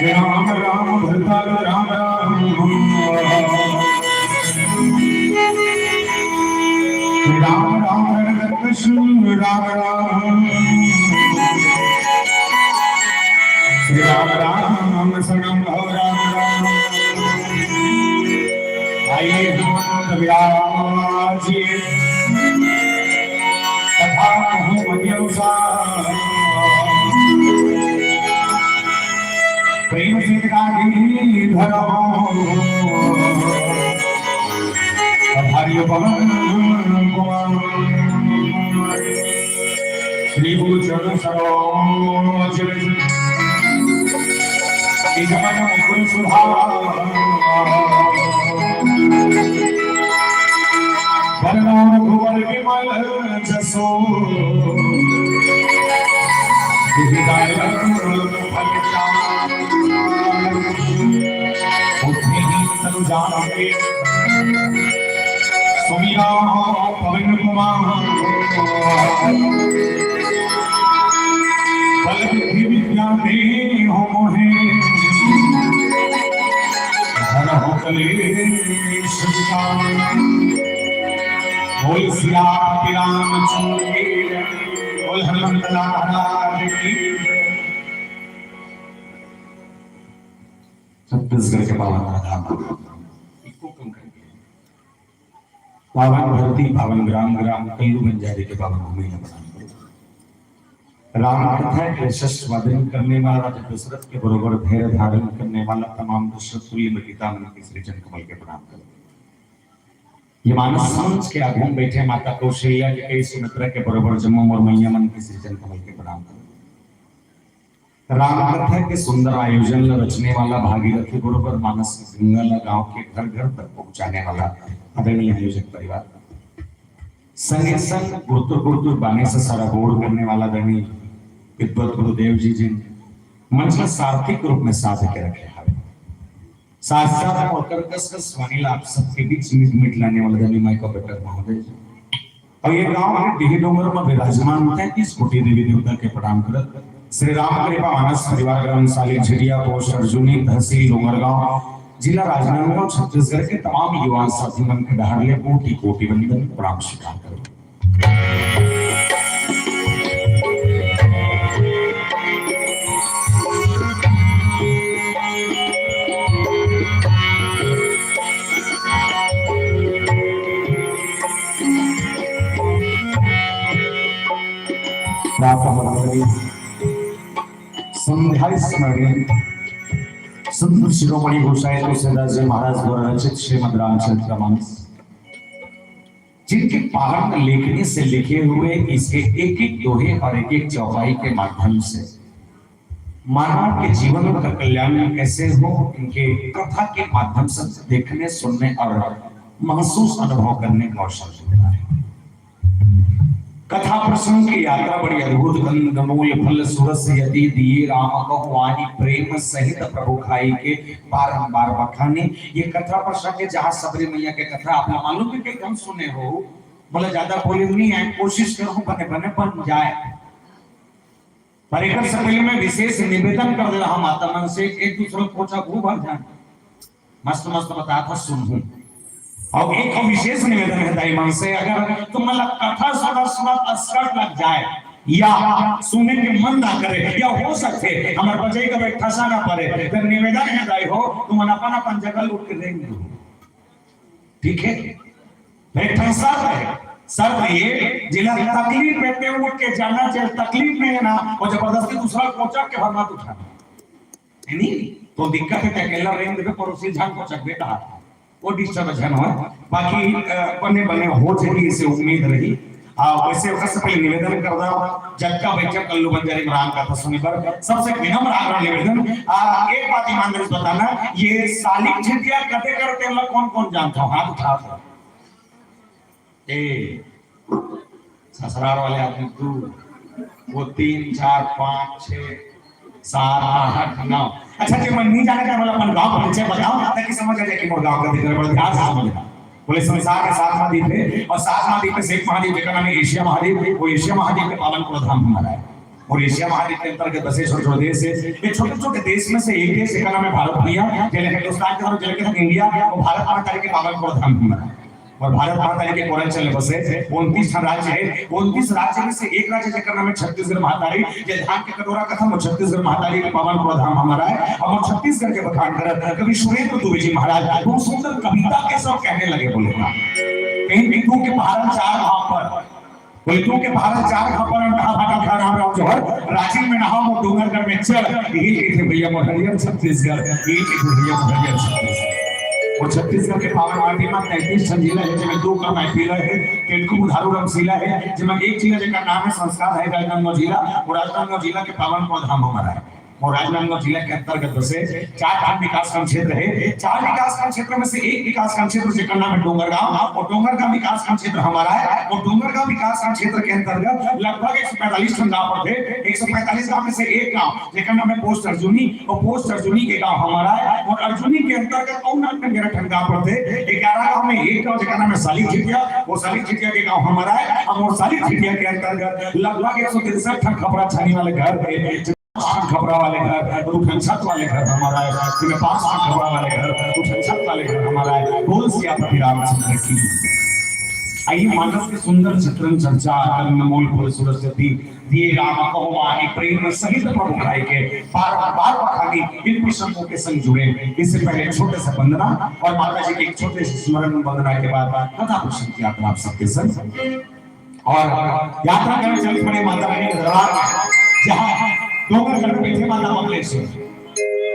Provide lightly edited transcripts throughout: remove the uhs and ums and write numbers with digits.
राम राम भरता राम राम राम राम कृष्ण राम राम श्री राम राम शरणं भव राम राम। आइए हम विराजिए तथा प्रेम से हरियो पवन श्री गुरु चरण सरोज गुरु सुधा भुवन विमल जसो सुमिया पवन कुमार विद्या दे हो मोहे धन हो कलेश बोल सिया रामचंद्र बोल हनुमत महाराज की। छत्तीसगढ़ के पावन पावन धरती पावन ग्राम ग्राम कल्लू बंजारे के पावन भूमि में राम कथा के यशस्वी वादन करने वाला दशरथ के बरोबर धैर्य धारण करने वाला तमाम दशरथ तुल्य पिता मन के सृजन कमल के प्रणाम करो। ये मानस मंच के आगे बैठे माता कौशल्या के कई सुमित्रा के बरोबर जम्मू और मैया मन के सृजन कमल के प्रणाम करो। राम कथा के सुंदर आयोजन रचने वाला भागीरथी बरोबर मानस गंगा गांव के घर घर तक पहुंचाने वाला आदरणीय आयोजक परिवार संगे संग गुरुतुर बाने से सारा बोर्ड करने वाला आदरणीय विद्वत गुरुदेव जी जिन मंच में सार्थक रूप में साध के रखे हैं साथ साथ और कर्कश स्वानी आप सबके बीच मिट लाने वाले आदरणीय माइको बेटर महोदय जी और ये गांव में डिही डोंगर में विराजमान 33 कोटि देवी देवता के प्रणाम करत श्री राम कृपा मानस परिवार ग्राम साली झिरिया पोस्ट अर्जुनी तहसील डोंगरगांव जिला राजनांदगांव छत्तीसगढ़ के तमाम युवा साथी मन के डहारले कोटि कोटि वंदन प्रणाम स्वीकार करो। संध्या स्मरण संत शिरोमणि गोसाई तुलसीदास जी महाराज द्वारा रचित श्रीमद् रामचरितमानस जिनके पावन लेखनी से लिखे हुए इसके एक एक दोहे और एक एक चौपाई के माध्यम से मानव के जीवन का कल्याण कैसे हो इनके कथा के माध्यम से देखने सुनने और महसूस अनुभव करने का अवसर मिलता है। कथा प्रसंग की यात्रा बड़ी अद्भुत गंधमूल फल सुरस यदि दिए राम भगवानी प्रेम सहित प्रभु खाई के बारंबार बखाने। ये कथा प्रसंग है जहां सबरी मैया के कथा आप मालूम है कि कम सुने हो बोले ज्यादा बोले नहीं है कोशिश करो बने बने बन जाए पर एक पहले में विशेष निवेदन कर दे रहा माता मन से एक दूसरे को पूछा खूब भर जान मस्त मस्त बता था सुनूं और एक विशेष निवेदन है दाई मन से, अगर तुम्हाला कथा सुनत सुनत अस्कट लग जाए या सुनने के मन ना करे या हो सकते हमारे बजे का ठसा ना पड़े, तो निवेदन है दाई हो तुम अपन अपन जगह उठ के रेंग दो, ठीक है? बैठा सर ये जिला तकलीफ में पे उठ के जाना चाहिए, तकलीफ में है ना और जबरदस्ती दूसरा कोचक के भरना उठा नहीं तो दिक्कत है, अकेला रेंग देवे पड़ोसी झान कोचक बेटा वो डिस्टर्ब जन हो, बाकी बने बने हो जाएगी इसे उम्मीद रही। वैसे सबसे पहले निवेदन कर रहा जगका बैठक कल्लू बंजारी राम कथा सुनी पर सबसे विनम्र आग्रह निवेदन, एक बात ईमानदारी से बताना, ये सालिक झिटिया कटे करते हैं कौन कौन जानता हूं? हाथ उठा ए ससुराल वाले आदमी तू वो 3 4 5 6 7 8 9 अच्छा जी मैं नहीं जाने का मतलब अपन गांव परिचय बताओ ताकि समझ आ जाए कि मोर गांव का देखने बड़ा ध्यान से समझना। बोले संसार के 7 महाद्वीप है और 7 महाद्वीप में से एक महाद्वीप जिसका नाम है एशिया महाद्वीप, वो एशिया महाद्वीप के पावन प्रधान हमारा है और एशिया महाद्वीप के अंतर्गत 10 छोटे देश है। ये छोटे छोटे देश में से एक देश का नाम है भारत भैया, जिले हिंदुस्तान के तरफ जिले के इंडिया और भारत माता के पावन प्रधान हमारा है और भारत माता के कोरंचल में बसे 29 राज्य है। 29 राज्य में से एक राज्य जिसका नाम है छत्तीसगढ़ महातारी, ये धान के कटोरा कथम वो छत्तीसगढ़ महातारी के पावन प्रधान हमारा है। और छत्तीसगढ़ के बखान कर कवि सुरेंद्र दुबे जी महाराज बहुत सुंदर कविता के सब कहने लगे, बोले कहीं बिंदु के भारत 4 वहां पर बोले तू के भारत 4 वहां पर कहा भाटा खा नाम है जोहर रांची में नहा वो डोंगरगढ़ में चल, यही थे भैया मोहरिया छत्तीसगढ़, यही थे भैया मोहरिया छत्तीसगढ़। और छत्तीसगढ़ के पावन माटी में 33 जिला है जिसमें 2 का मैथिला है, केटकू बुधारू जिला है जिसमें एक जिला जिसका नाम है संस्कार है राजनांदगांव जिला और राजनांदगांव जिला के पावन प्रधान हमारा है और राजनांदगांव जिला के अंतर्गत से 4 विकासखंड क्षेत्र है। 4 विकासखंड क्षेत्र में से एक विकासखंड क्षेत्र जिसका नाम है डोंगरगांव और डोंगरगांव विकासखंड क्षेत्र हमारा है और डोंगरगांव विकासखंड क्षेत्र के अंतर्गत लगभग 145 गांव पड़ते हैं। 145 गांव में से एक गांव जिसका नाम है पोस्ट अर्जुनी और पोस्ट अर्जुनी के गांव हमारा है और अर्जुनी के अंतर्गत और 11 गांव पड़ते हैं। 11 गांव में एक गांव जिसका नाम है सालिक झिटिया, वो सालिक झिटिया के गांव हमारा है और सालिक झिटिया के अंतर्गत लगभग 163 खपरा छानी वाले घर है, खपरा वाले घर, उठन छत वाले घर हमारा है, जिसमें 5 खपरा वाले घर, उठन छत वाले घर हमारा है। बोल सियापति रामचंद्र की। आइए मानस के सुंदर चित्रण चर्चा कर्णमूल फल सुरस्वती दिए राम कहो माही प्रेम सहित प्रभु खाई के बार बखानी इन प्रसंगों के संग जुड़े। इससे पहले छोटे से वंदना और माता जी के एक छोटे से स्मरण वंदना के बाद कथा प्रसंग की यात्रा आप सबके संग और यात्रा करने चलते बड़े माता रानी के दरबार जहां डोंगरगढ़ में बैठे माता मंगलेश्वर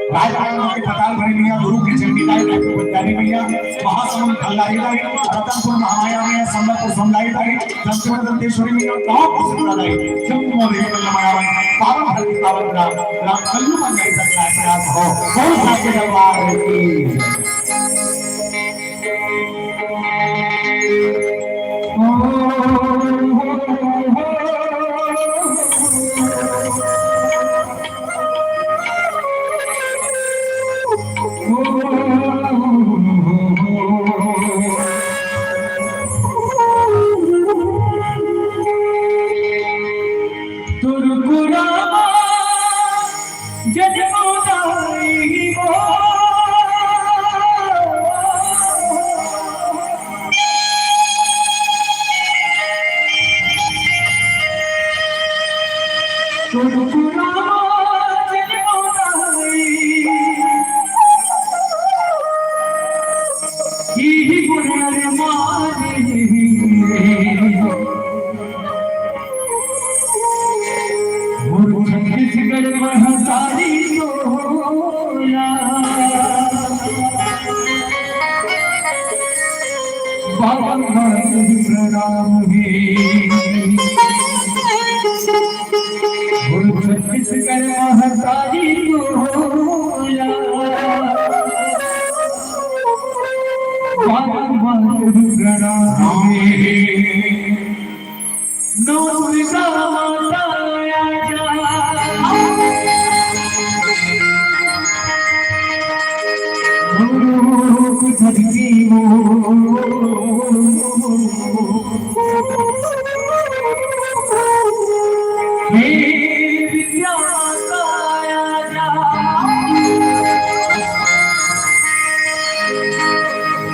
राजनांदगांव के पताल भरी मैया, गुरु के चंडी लाई, पंजाबी मैया, महासमुंद खल्लारी लाई, रतनपुर महामाया मैया, संबलपुर समलाई लाई, दंतेश्वर दंतेश्वरी मैया, गांव को सुना लाई, जम्मू और रेवल लमनावन, पावन हल्दी पावन राम कल्लू मन गई सकला प्रयास हो, कौन सा के दरबार की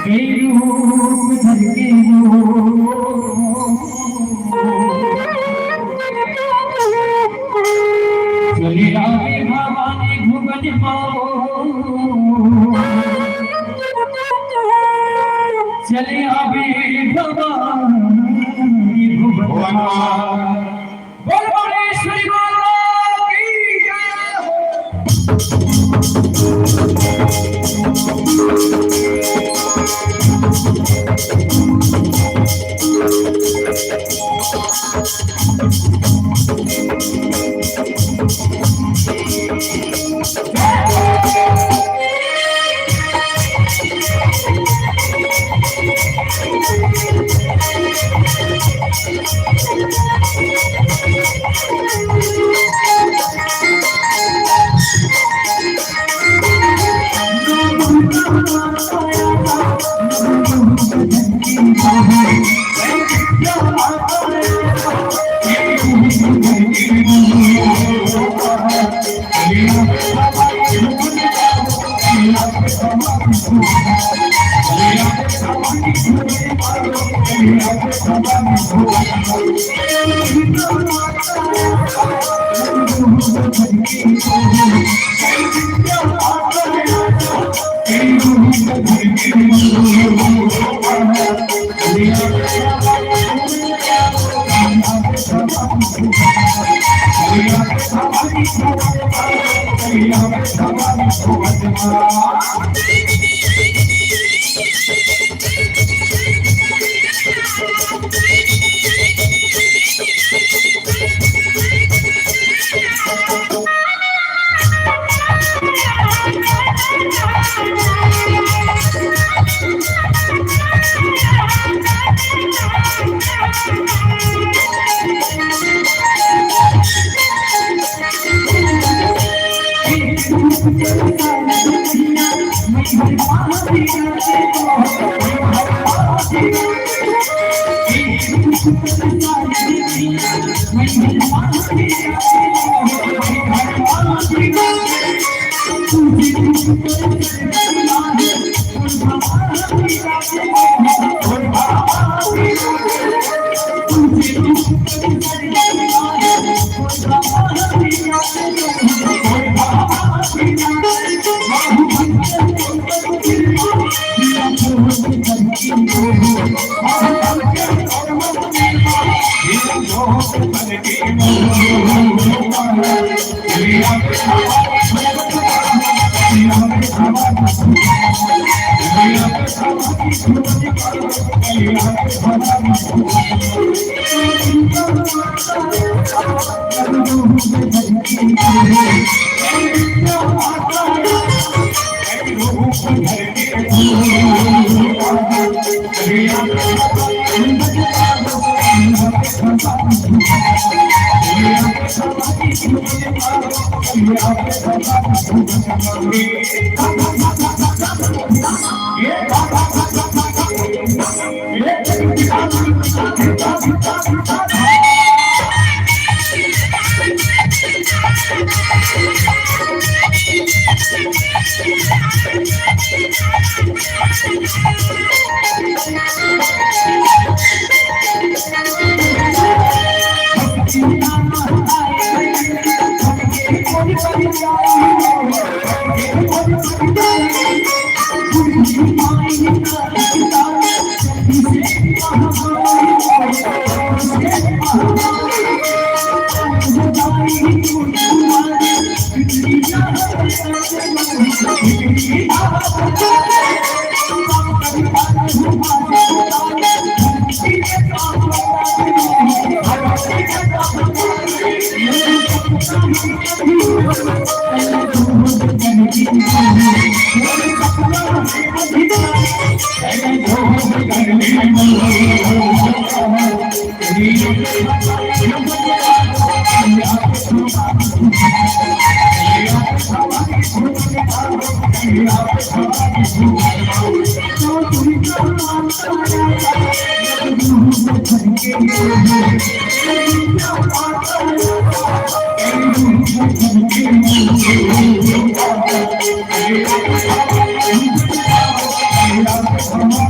Hey, चले आवे भवानी भुवन चले आवे भवानी भुवन बोल बोलेश्वरी माता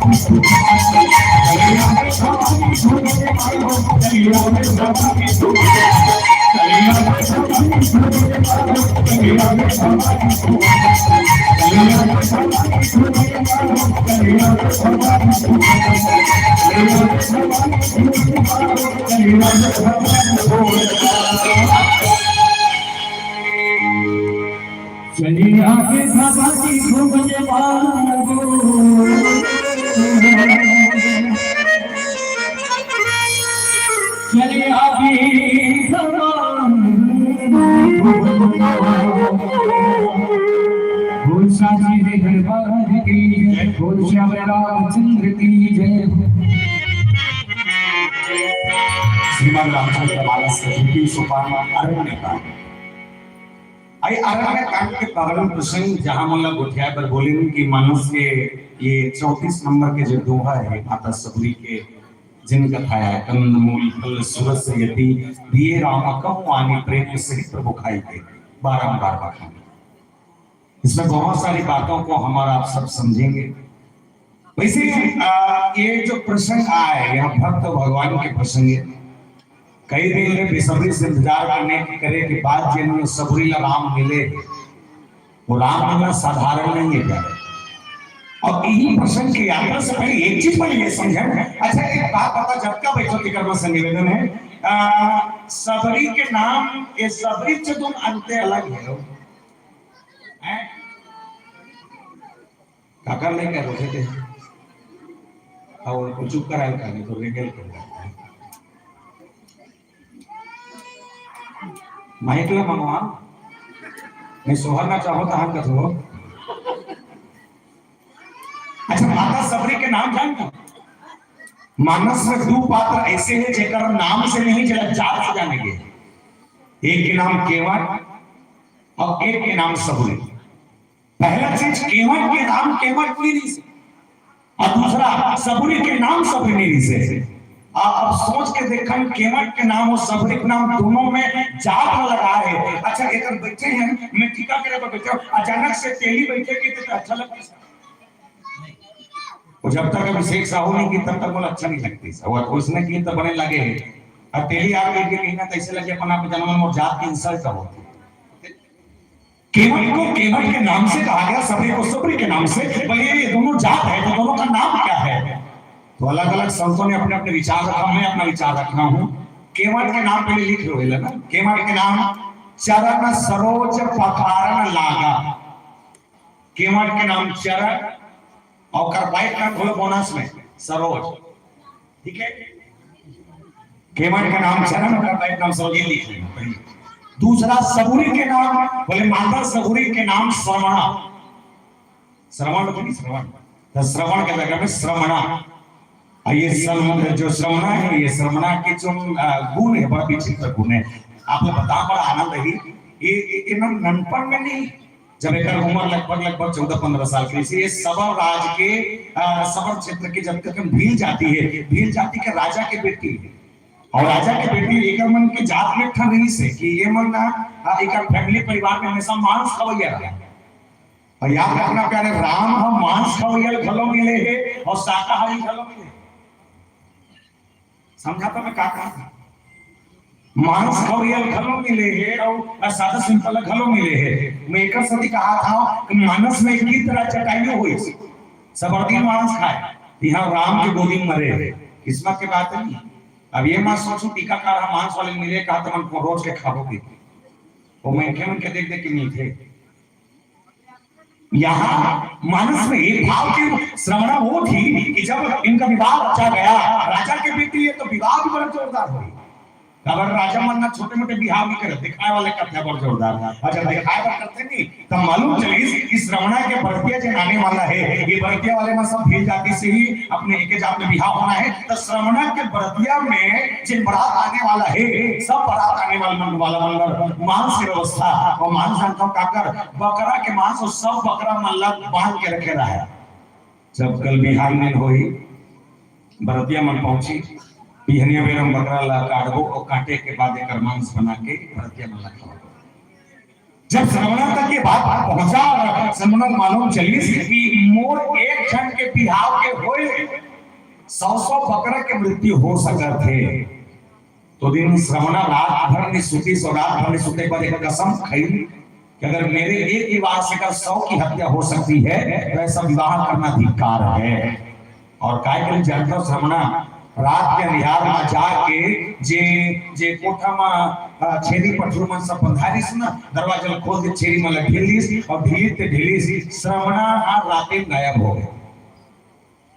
की चलिए आगे बाबा की घूमने चलिए आगे रामचंद्र की जय। श्रीमान रामचंद्र मानस सोपान अरण्य का आई अरण्य कांड के प्रारंभ प्रसंग जहां मतलब गुठिया पर बोले कि मानस के ये 34 नंबर के जो दोहा है माता सबरी के जिन कथाया है कंद मूल फल सूरज से यदि दिए राम कहूं आनी प्रेम सहित प्रभु खाई के बारंबार बखानी। इसमें बहुत सारी बातों को हमारा आप सब समझेंगे। वैसे ये जो प्रसंग आए यह भक्त भगवान के प्रसंग है। कई दिन बेसब्री से इंतजार करने करे के बाद जिन्होंने सबरी राम मिले वो राम मिलना साधारण नहीं है क्या। और यही प्रसंग की यात्रा से पहले एक चीज पर ये समझे। अच्छा एक बात बता जब का बैठो की कर्म से निवेदन है सबरी के नाम ये सबरी से तुम अंते अलग है काका नहीं कह रहे थे और चुप कराए का नहीं तो रेगल कर माइक ला मंगवा नहीं सोहरना चाहो तो हम कथो। अच्छा माता सबरी के नाम जानता मानस में दो पात्र ऐसे हैं जेकर नाम से नहीं जब जात से जानेंगे। एक के नाम केवट और एक के नाम सबरी। पहला चीज केवट के नाम केवट नीरी से और दूसरा सबरी के नाम सबरी नीरी से। अब सोच के देखा केवट के नाम और सबरी के नाम दोनों में जात लगा है। अच्छा एक बैठे हैं मैं टीका करे पर बैठे अचानक से तेली बैठे की तो अच्छा लगता है जब तक अभिषेक साहू नहीं की तब तक बोला अच्छा नहीं लगती और उसने की तो बने लगे और तेली आ गई कि कहीं ना कैसे लगे अपना जन्म और जात की इंसल्ट होती। केवट को केवट के नाम से कहा गया सबरी को सबरी के नाम से। भले ये दोनों जात है तो दोनों का नाम क्या है तो अलग अलग संतों ने अपने अपने विचार रखा। मैं अपना विचार रखा हूं। केवट के नाम पहले लिख लो ना केवट के नाम चरण सरोज पखारन लागा। केवट के नाम चरण और कार्बाइड का खोलो बोनस में सरोज ठीक है। केवट का नाम चरण और कार्बाइड नाम सरोज ये लिख लेना पहले। दूसरा सबूरी के नाम बोले माता सबूरी के नाम श्रवणा। श्रवण तो नहीं श्रवण तो श्रवण के जगह में श्रवणा। ये जो श्रवणा है ये श्रवणा के जो गुण है बड़ा विचित्र गुण है। आपने बता बड़ा आनंद है ये ननपन में नहीं जब एक उम्र लगभग 14-15 साल की ये सबर राज के सबर क्षेत्र की जब तक भील जाती है भील जाति के राजा के बेटी और राजा के बेटी एक मन के जात में ठन रही से कि ये मन एक फैमिली परिवार में हमेशा मांस खवैया रहा। और याद रखना प्यारे राम हम मांस खवैया घलो मिले है और शाकाहारी घलो मिले। समझा तो मैं कहा मांस खवैया घलो मिले है और सादा सिंपल घलो मिले है। मैं एक सदी कहा था कि मानस में की तरह चटाइयो हुई सबरदीन मांस खाए यहाँ राम के गोदी में मरे किस्मत के बात नहीं। अब ये मत सोचो टीकाकार मांस वाले मिले कहा तो मन को रोज के खाओगे वो मैं के देख देख के नहीं थे। यहाँ मानस में एक भाव की श्रवणा वो थी कि जब इनका विवाह रचा गया राजा के बेटी है तो विवाह भी बड़ा जोरदार हुई। अगर राजा मनना छोटे मोटे बिहार भी करे दिखाए वाले करते हैं बहुत जोरदार। अच्छा दिखाए वाले करते नहीं तो मालूम चली कि श्रवणा के बरतिया जो आने वाला है ये बरतिया वाले में सब भील जाति से ही अपने एक जात में बिहार होना है तो श्रवणा के बरतिया में जिन बारात आने वाला है सब बारात आने वाला मांस की व्यवस्था और मांस काकर बकरा के मांस और सब बकरा मल्ला बांध के रखे रहा है। जब कल बिहार में हुई बरतिया मन पहुंची पिहनिया बेरम बकरा ला काटबो और काटे के बाद एक मांस बना के भरतिया में रखो। जब श्रवणा तक ये बात पहुंचा और श्रवण मालूम चली कि मोर एक क्षण के बिहाव के होए 100 बकरा के मृत्यु हो सकत थे। तो दिन श्रवणा रात भर ने सुती, सो रात भर ने सुते पर एक कसम खाई कि अगर मेरे एक विवाह से अगर 100 की हत्या हो सकती है तो ऐसा विवाह करना धिक्कार है। और काय करे जानता श्रवणा रात के निहार में जाके जे कोठा में छेरी पठरू मन सब बंधारी सुना दरवाजा खोल के छेरी में ढीलीस और ढीली श्रवणा रात गायब हो गए।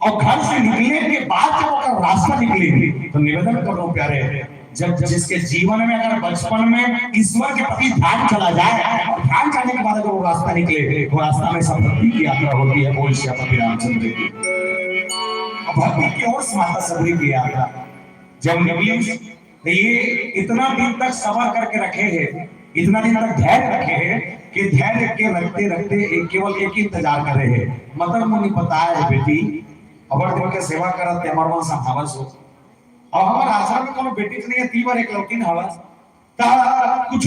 और घर से निकलने के बाद जब वो रास्ता निकलेगी तो निवेदन करो प्यारे, जब जिसके जीवन में अगर बचपन में ईश्वर के प्रति ध्यान चला जाए और ध्यान जाने के बाद अगर वो रास्ता निकले, वो रास्ता में सब भक्ति की यात्रा होती है। बोल श्री रामचंद्र की भक्ति की ओर माता सबरी की यात्रा जब निकली तो ये इतना दिन तक सबर करके रखे हैं, इतना दिन तक धैर्य रखे हैं कि धैर्य के रखते रखते केवल एक ही इंतजार कर रहे हैं। मतलब मुझे पता है बेटी अबर दिन के सेवा करत हमार मन संभावस हो और हमार आश्रम में कोनो बेटी नहीं है, 3 बार एक लौकिन हवस ता कुछ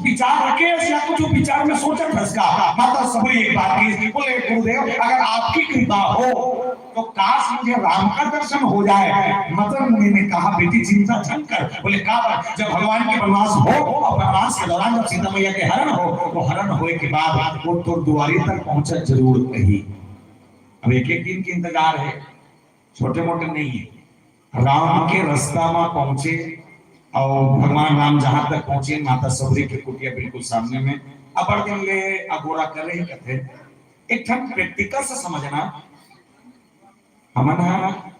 विचार रखे या कुछ विचार में सोचत फसका माता सबरी एक बात की बोले गुरुदेव अगर आपकी कृपा हो तो काश मुझे राम का दर्शन हो जाए। मतलब मुनि ने कहा बेटी चिंता छन कर। बोले का जब भगवान के वनवास हो और वनवास के दौरान जब सीता मैया के हरण हो तो हरण होए के बाद वो तो द्वारी तक पहुंचा जरूर कही। अब एक दिन के इंतजार है, छोटे मोटे नहीं है। राम के रास्ता में पहुंचे और भगवान राम जहां तक पहुंचे माता सबरी के कुटिया बिल्कुल सामने में अपर दिन ले अगोरा कर रही कहते एक ठन प्रैक्टिकल से समझना हमना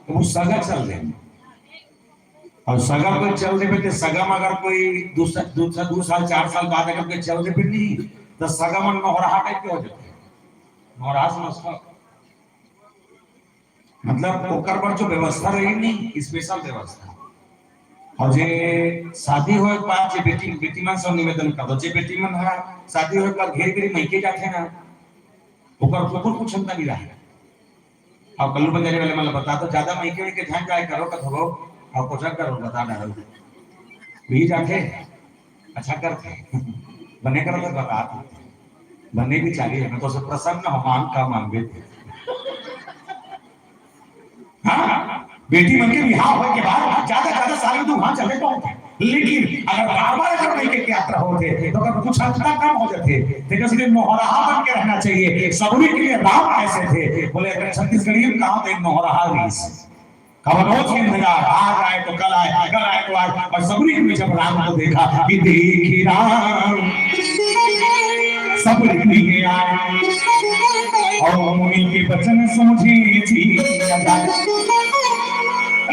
वो सगा चल रहे और सगा कोई चल रहे पे सगा में अगर कोई दूसरा 2 साल 4 साल बाद अगर कोई चल रहे पे नहीं तो सगा मन नौरहा टाइप के हो जाते नौरहा समझ मतलब ओकर पर जो व्यवस्था रही नहीं स्पेशल व्यवस्था और जे शादी होए बाद जे बेटी मन सब निवेदन कर दो जे बेटी मन है शादी होए पर घेर घेर मैके जाते ना ओकर कुकुर कुछ क्षमता नहीं रहा और कल्लू बंजारे वाले मतलब बता दो ज्यादा मैके के ध्यान जाए करो का थोड़ो और कुछ करो बता डाल भी जाके अच्छा करते बने करो तो बता बनने भी चाहिए मैं तो सब प्रसन्न हो मांग का मांगे हाँ बेटी मन के विवाह होने के बाद ज्यादा साल तो वहां चले पाओगे लेकिन अगर बार-बार अगर मैके की यात्रा होते तो अगर कुछ हफ्ता कम हो जाते देखो सीधे मोहराहा बन के रहना चाहिए। सबरी के लिए राम ऐसे थे बोले अगर छत्तीसगढ़ी में कहा तो मोहराहा रीस कवनों के इंतजार आज आए तो कल आए तो आज और सबरी में जब राम को देखा कि देखी राम सबरी नहीं आए और मुनि के वचन समझी थी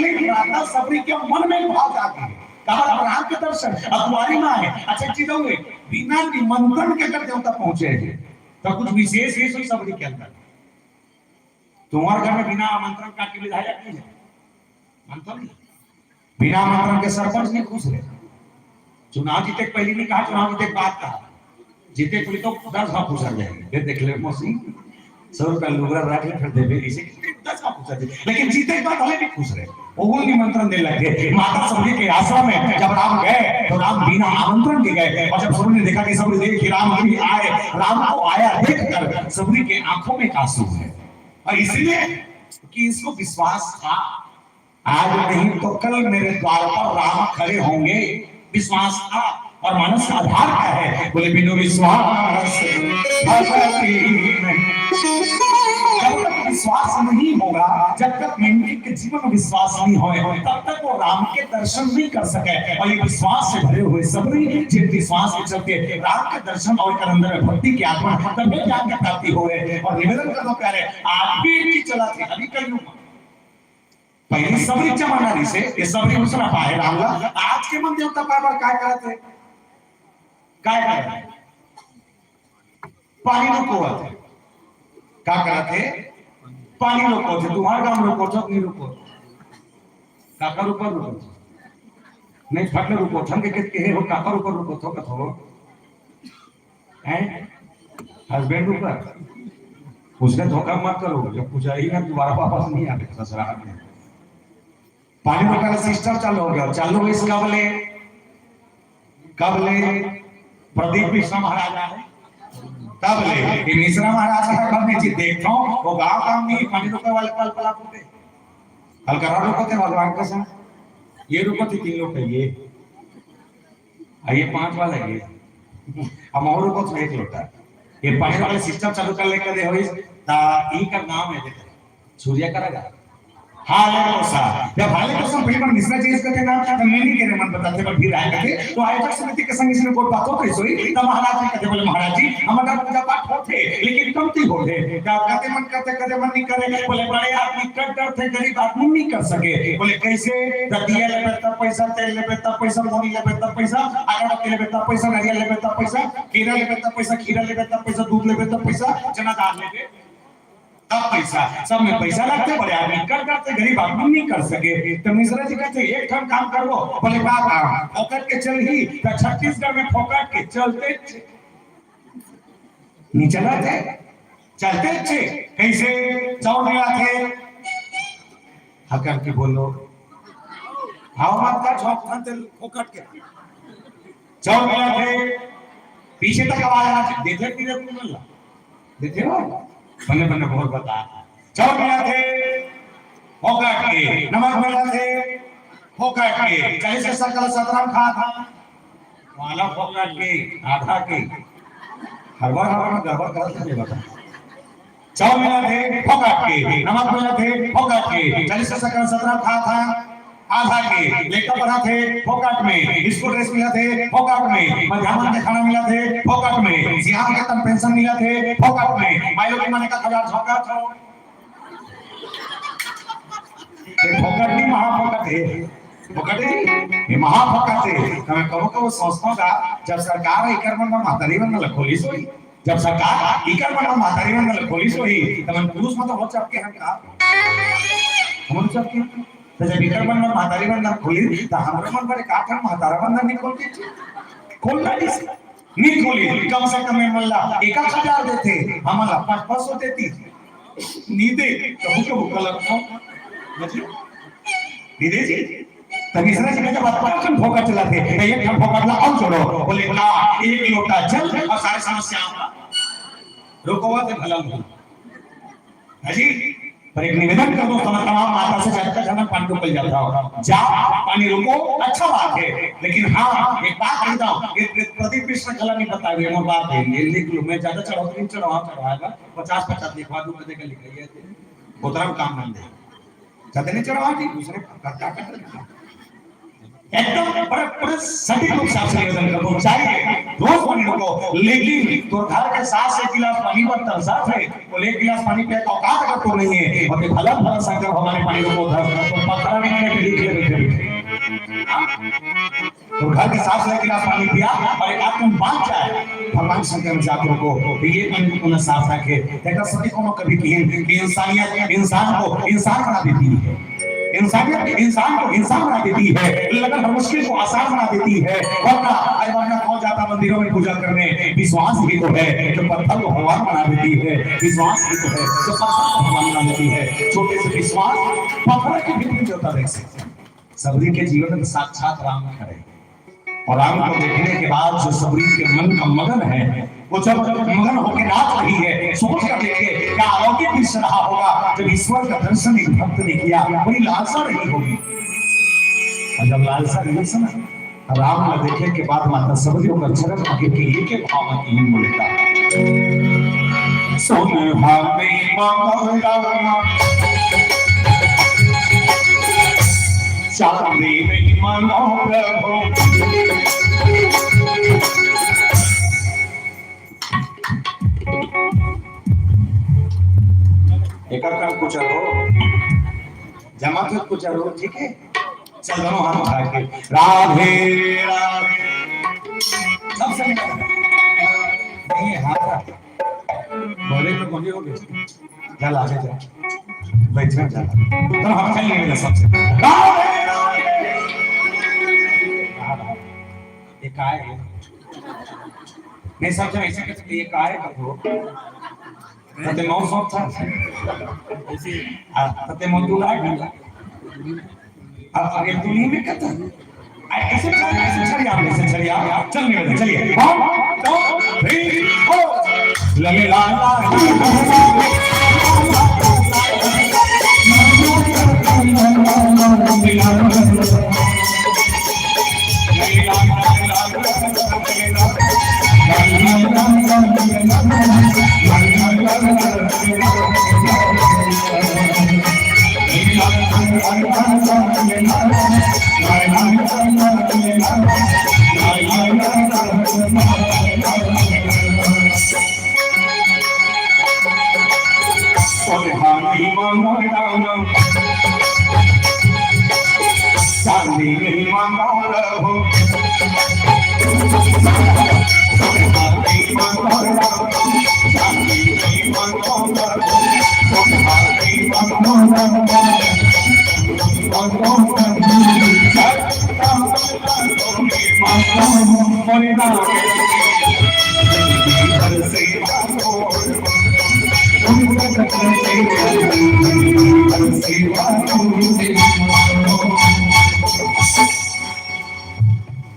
लेकिन माता सबरी के मन में भाव जाती है कहा राम के दर्शन अखबारी में आए अच्छा चीजों में बिना निमंत्रण के अगर देवता पहुंचे हैं तो कुछ विशेष है सबरी के अंदर तुम्हारे घर में बिना आमंत्रण का की विधायक नहीं है मंत्री बिना आमंत्रण के सरपंच नहीं खुश रहे चुनाव जीते पहले नहीं कहा चुनाव जीते बाद कहा जीते कोई तो 10 बार पूछा जाएगा देख ले मौसी 100 रुपया लुगरा रख ले फिर देवे इसे 10 बार पूछा जाए लेकिन जीते के बाद भले भी खुश रहे वो निमंत्रण दे लगे। माता सबरी के आश्रम में जब राम गए तो राम बिना आमंत्रण के गए और जब सबरी ने देखा कि सबरी देख राम भी आए राम को आया देखकर सबरी के आंखों में आंसू है और इसलिए कि इसको विश्वास था आज नहीं तो कल मेरे द्वार पर राम खड़े होंगे विश्वास था। और मानस का आधार क्या है बोले बिनु विश्वास विश्वास नहीं होगा जब तक मेंढक के जीवन में विश्वास नहीं होए तब तक वो राम के दर्शन नहीं कर सके और ये विश्वास से भरे हुए सबरी जिन विश्वास के चलते राम के दर्शन और कर अंदर भक्ति की आत्मा तभी ज्ञान की प्राप्ति हो गए। और निवेदन कर दो प्यारे आज भी एक चीज चला थी अभी कल पहले सबरी जमाना से ये सबरी उसना पाए रामला आज के मन देवता पावर काय करते काय करते पानी रुको क्या करते पानी रुको थे तुम्हारे गांव रुको तो नहीं रुको काका ऊपर रुको नहीं फटले रुको ठंड के हो काका ऊपर रुको तो कथो हैं हस्बैंड ऊपर उसने धोखा मत करो जब पूछा ही ना दोबारा वापस नहीं आते ससुराल में पानी रुका सिस्टम चालू हो गया चालू इसका कबले प्रदीप मिश्रा महाराजा है तब ले ये मिश्रा महाराज का घर में जी देखता हूं वो गांव में पानी रुका वाले पल पला पुते हल्का रुकते भगवान का संग ये रुकते 3 लोग ये आइए 5 वाला ये हम और रुको 1 लोटा ये पानी वाले सिस्टम चालू कर लेकर दे होइस ता ई का नाम है देखो सूर्य करेगा हालेलुया जब हालेलुया फिर पर मिश्रा चीज करते ना तो मैं नहीं कहने मन बताते पर फिर आए थे तो आयोजक समिति के संग इसने कोई बातों पे सोई तो महाराज जी कहते बोले महाराज जी हमारा पूजा पाठ होते लेकिन कमती होते क्या कहते मन नहीं करे बोले बड़े आदमी कट्टर थे गरीब आदमी नहीं कर सके बोले कैसे दिया ले बेटा पैसा तेल ले बेटा पैसा मोनी ले बेटा पैसा अगरबत्ती ले बेटा पैसा नारियल ले बेटा पैसा खीरा ले बेटा पैसा खीरा ले बेटा पैसा दूध ले बेटा पैसा चना दाल ले तब पैसा सब में पैसा लगते बड़े आदमी कर करते गरीब आदमी नहीं कर सके तो मिश्रा जी कहते एक ठन काम करो बोले बाप फोकट के चल ही तो छत्तीसगढ़ में फोकट के चलते नहीं चला थे चलते थे कैसे चौड़ मिला थे हकर के बोलो हाव मत का चौक था फोकट के चौड़ मिला थे पीछे तक आवाज आ देखे कि देखे हो बने बने बहुत बता चौक मिला थे फोकट के नमक मिला थे फोकट के 40 से सकल सतराम खा था वाला फोकट के आधा के हर बार में गड़बड़ करते नहीं बता चौक मिला थे फोकट के नमक मिला थे फोकट के 40 से सकल सतराम खा था आधा के लेकर पढ़ा थे फोकट में स्कूल ड्रेस मिला थे फोकट में मध्याह्न के खाना मिला थे फोकट में सियाम के तन पेंशन मिला थे फोकट में माइलो के माने का 1000 झोंका था ये फोकट नहीं महाफोकट है फोकट है ये महाफोकट है हमें कबो सोचता का जब सरकार इकर मन में मातारी बन खोलिस होई जब सरकार इकर मन में मातारी बन खोलिस होई तब हम पुरुष मत हो चपके हम का हम चपके तो जब इकर मन में मातारी बंदर खोली तो हमारे मन पर काठन मातारा बंदर नहीं खोलती खोल रही नहीं खोली कम से कम में मल्ला 1000 देते हमारा 500 देती नीदे कबू कबू कलर को नीदे जी तभी सर जी जब आप कम फोकट चलाते तो एक कम फोकट ला और छोड़ो बोले ना 1 लोटा जल और सारे समस्या रोको थे भला हां जी पर एक निवेदन कर दो तमाम माता से जाकर खाना पानी को पल जाता हो जा पानी रुको अच्छा बात है लेकिन हाँ एक बात कहता हूँ ये प्रदीप कृष्ण कला नहीं बता रही है बात है ये लिख लो मैं ज्यादा चढ़ाऊंगा चढ़ाएगा 50-50 लिखवा दूं मैं लिख रही है उतना काम नहीं दे ज्यादा नहीं चढ़ाओगी दूसरे क्या करते एकदम पूरे सटीक रूप से आपसे निवेदन करता हूं चाहिए रोज पानी रुको लेकिन तो घर के साथ से गिलास पानी पर तरसा है वो 1 गिलास पानी पे औकात अगर तो नहीं है और भला भला संख्या हमारे पानी रुको तो पत्थर नहीं के लिख ले बैठे तो घर के साथ से गिलास पानी पिया और एक आत्म बांध जाए भगवान शंकर में जाकर को ये पानी को न साफ रखे देखा सभी को कभी कि इंसानियत इंसान को इंसान बना देती है इंसानियत इंसान को इंसान बना देती है लगन हर मुश्किल को आसान बना देती है वरना कौन जाता मंदिरों में पूजा करने विश्वास ही तो है जो पत्थर को भगवान बना देती है विश्वास ही तो है जो पत्थर को भगवान बना देती है छोटे से विश्वास पत्थर के भीतर जोता देख सकते सबरी के जीवन में साक्षात राम खड़े और राम को देखने के बाद जो सबरी के मन का मगन है वो जब मगन होकर नाच रही है सोच कर देखिए क्या अलौकिक दृश्य रहा होगा जब ईश्वर का दर्शन एक भक्त ने किया बड़ी लालसा रही होगी और जब लालसा रही सुना राम को देखने के बाद माता सबरी होकर चरण आगे के लिए के भाव में तीन बोलता सुन हमें मंगला चांदी में मनो प्रभु एक काम कुछ करो जमा तो कुछ करो ठीक है चल दोनों हाथ उठा के राधे राधे सब संग नहीं हाथ बोले तो कोनी हो गए चल आगे जा बैठ जा तो हम चल नहीं सबसे राधे ये काय है नहीं सब जन ऐसे कहते ये काय करो तते मौ सब था ऐसे तते मौ तू लाग अब आगे तू नहीं में कहता ऐसे चल चलिए चल नहीं चलिए 1 2 3 4 लगे ला ला चांदी नहीं मांगा रहो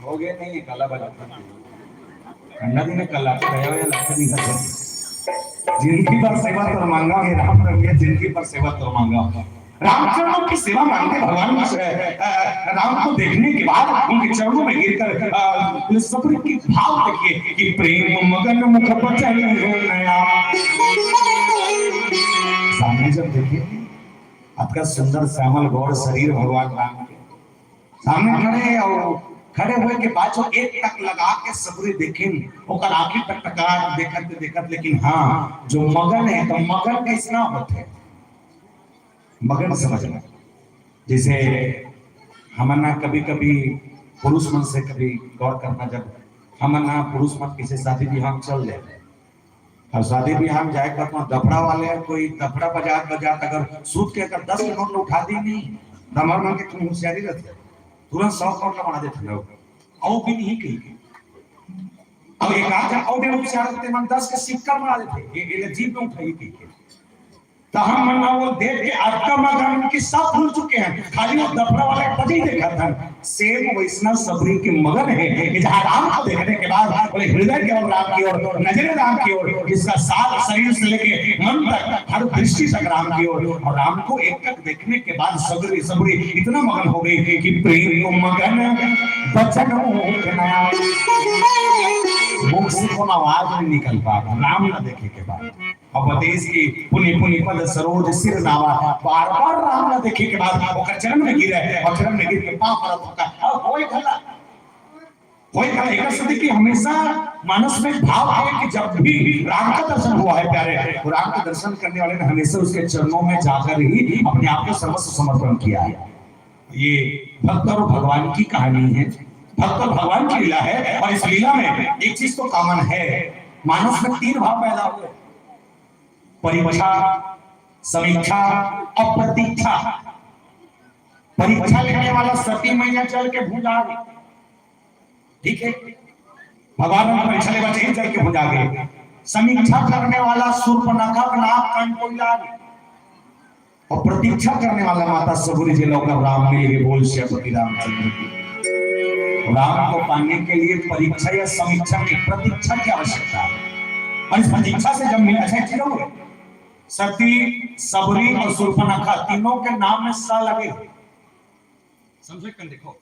हो गया नहीं काला बला नदी ने कला जिनकी पर सेवा तो मांगा है राम रंगे जिनकी पर सेवा तो मांगा रामचरणों की सेवा मांगते भगवान राम को देखने के बाद उनके चरणों में गिरकर सब्र की भाव देखिए कि प्रेम मगन मुख बचन नया सामने जब देखिए आपका सुंदर श्यामल गौर शरीर भगवान राम के सामने खड़े हुए के बाद जो एक टक लगा के सबरी देखें ओकर आंखें टक टका देखत लेकिन हाँ जो मगन है तो मगन कैसा होते है मगन समझना जैसे हमना कभी पुरुष मन से कभी गौर करना जब हमना पुरुष मन किसी शादी विवाह चल जाए और शादी विवाह जाए तो दफड़ा वाले कोई दफड़ा बजा अगर सूट के अगर 10 नोट उठा दी नहीं दमर मन के तुम होशियारी रहते तुरंत 100 नोट बना देते लोग और भी नहीं कही अब एक आधा और भी होशियार रहते मन 10 का सिक्का बना देते ये जीप में उठाई थी तो हम मना वो देख के आपका मकान की सब भूल चुके हैं खाली वो दफड़ा वाला बजी देखा था सेम वैष्णव सबरी की मगन है कि जहां राम को देखने के बाद बोले हृदय केवल राम की ओर नजरें राम की ओर इसका सारा शरीर से लेके मन तक हर दृष्टि तक राम की ओर और राम को एक तक देखने के बाद सबरी इतना मगन हो गई कि प्रेम मगन बचन मुख से कोई आवाज नहीं निकल पा राम न देखे के बाद और देश की पुनि पद सरोज सिर नावा बार राम न देखे के बाद ओकर चरण में गिरे और चरण में गिर के पांव परत होका और कोई खला एक सदी की हमेशा मानस में भाव है कि जब भी राम का दर्शन हुआ है प्यारे तो राम का दर्शन करने वाले ने हमेशा उसके चरणों में जाकर ही अपने आप को सर्वस्व समर्पण किया है ये भक्त और भगवान की कहानी है भक्त और भगवान की लीला है और इस लीला में एक चीज तो कॉमन है मानस में 3 भाव पैदा हुए परीक्षा समीक्षा और प्रतीक्षा परीक्षा लेने वाला सती मैया चल के भूजा ठीक है भगवान ने परीक्षा लेवा चाहिए चल के भूजा गए समीक्षा करने वाला सूर्पनखा बना कान को लाग और प्रतीक्षा करने वाला माता सबूरी जी लोग राम मिल गए बोल श्री रामचंद्र की राम को पाने के लिए परीक्षा या समीक्षा की प्रतीक्षा की आवश्यकता है और इस प्रतीक्षा से जब मिला चाहिए सती सबरी और सूर्पनखा तीनों के नाम में स लगे समझे कर देखो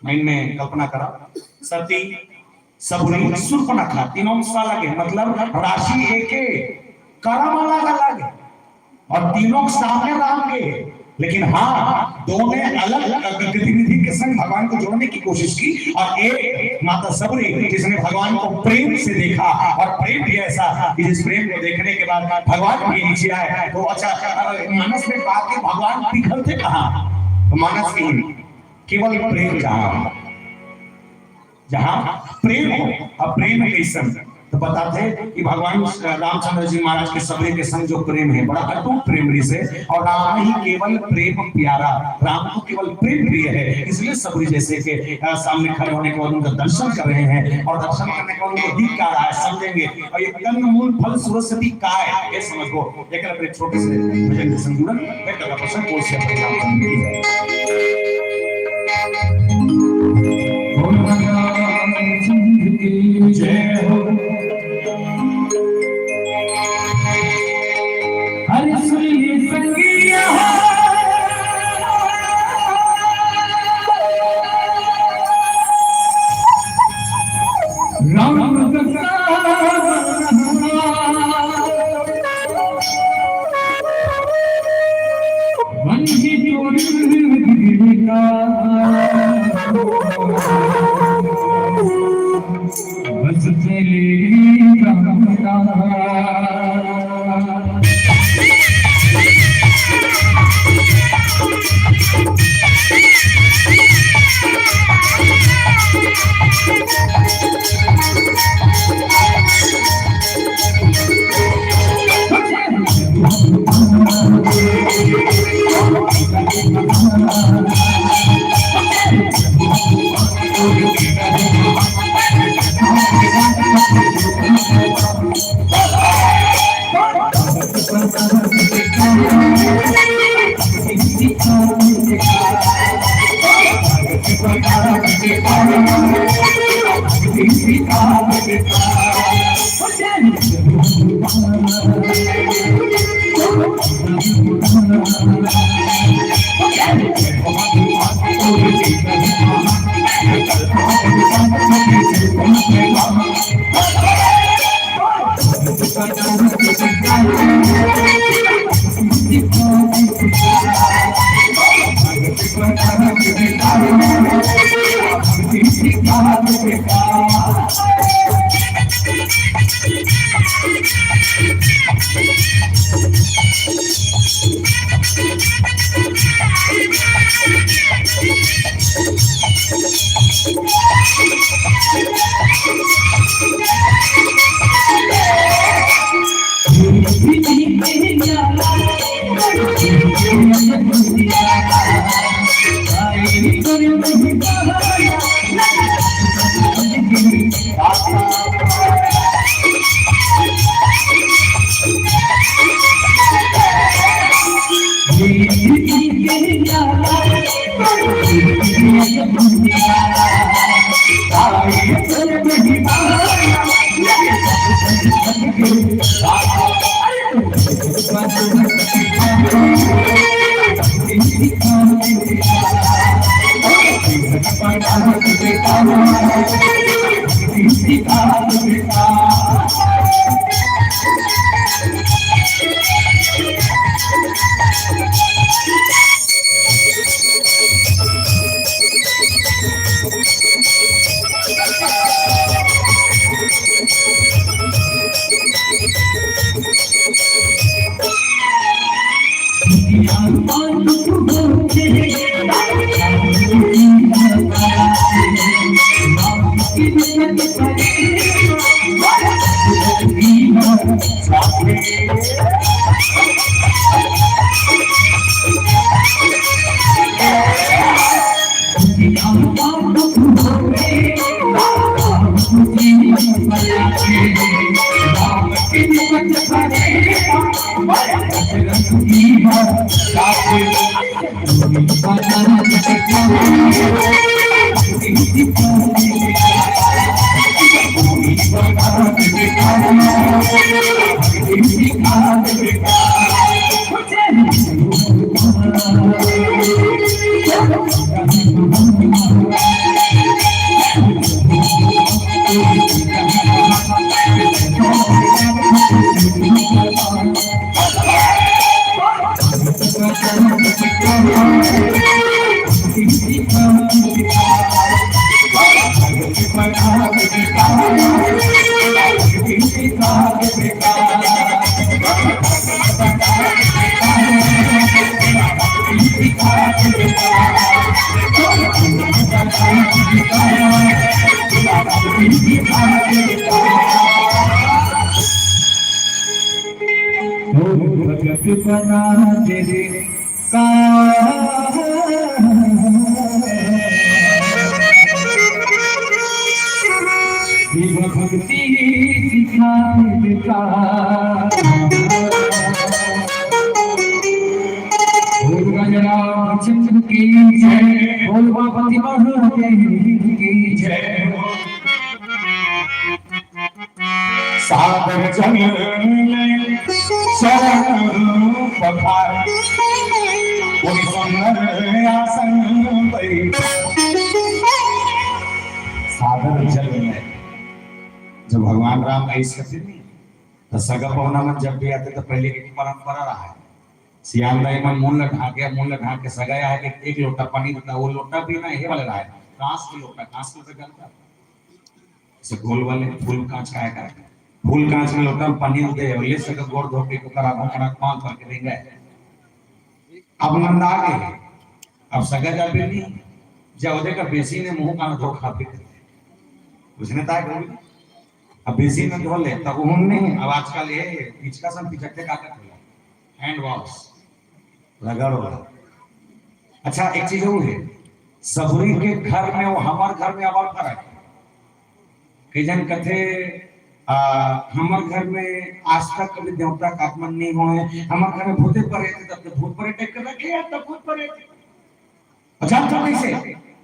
माइंड में कल्पना करा सती सबरी सूर्पनखा तीनों में स लगे मतलब राशि एक करम अलग और तीनों के सामने राम के लेकिन हाँ दोनों अलग गतिविधि के संग भगवान को जोड़ने की कोशिश की और एक माता सबरी जिसने भगवान को प्रेम से देखा और प्रेम भी ऐसा कि जिस प्रेम को देखने के बाद भगवान भी नीचे आए तो अच्छा मानस में बात के भगवान पिघलते कहाँ तो मानस की केवल प्रेम जहाँ प्रेम हो अब प्रेम कैसन तो बताते कि भगवान रामचंद्र जी महाराज के सबरी के संग जो प्रेम है बड़ा अटूट प्रेम से और राम ही केवल प्रेम प्यारा राम को केवल प्रेम प्रिय है इसलिए सबरी जैसे के सामने खड़े होने के बाद उनका दर्शन कर रहे हैं और दर्शन करने के बाद उनको दिख क्या रहा है समझेंगे और ये कंद मूल फल सरस्वती का है ये समझो लेकिन अपने छोटे से भजन के संग जुड़न मैं कला पसंद कोई से जय हो का बस चलेगा भगत बना तेरे का भक्ति सिखा देता रामचंद्र की जय, बोल बापति महादेव की जय। सागर जल शरण पधार, कोई सुंदर आसन बैठ। सागर जल में जब भगवान राम ऐसे थे तो सगा पौना में जब भी आते तो पहले की परंपरा रहा है सियालदाई में मूल ढा के सगाया है कि एक लोटा पानी देता, वो लोटा भी ना ये वाला रहा है, कांच की लोटा, कांच की लोटा जानता से गोल वाले फूल कांच का है, फूल कांच में लोटा में पानी दे और ले सके गोड़ धो के को करा भोकड़ा पांच करके देंगे। अब नंद आ गए, अब सगा जा भी नहीं जाओ का बेसी ने मुंह का धोखा भी उसने ताय कर अब बेसी में धो ले तब उन्होंने अब आजकल ये पिचका सन पिचकते का करते हैंड वॉश रगड़ वाला। अच्छा एक चीज और है, सबरी के घर में वो हमार घर में अब फर्क है। कई जन कथे हमार घर में आज तक कभी देवता का आगमन नहीं हुए, हमारे घर में भूते पड़े थे तब भूत पर्यटक कर रखे हैं, तब भूत पड़े थे। अच्छा तो कैसे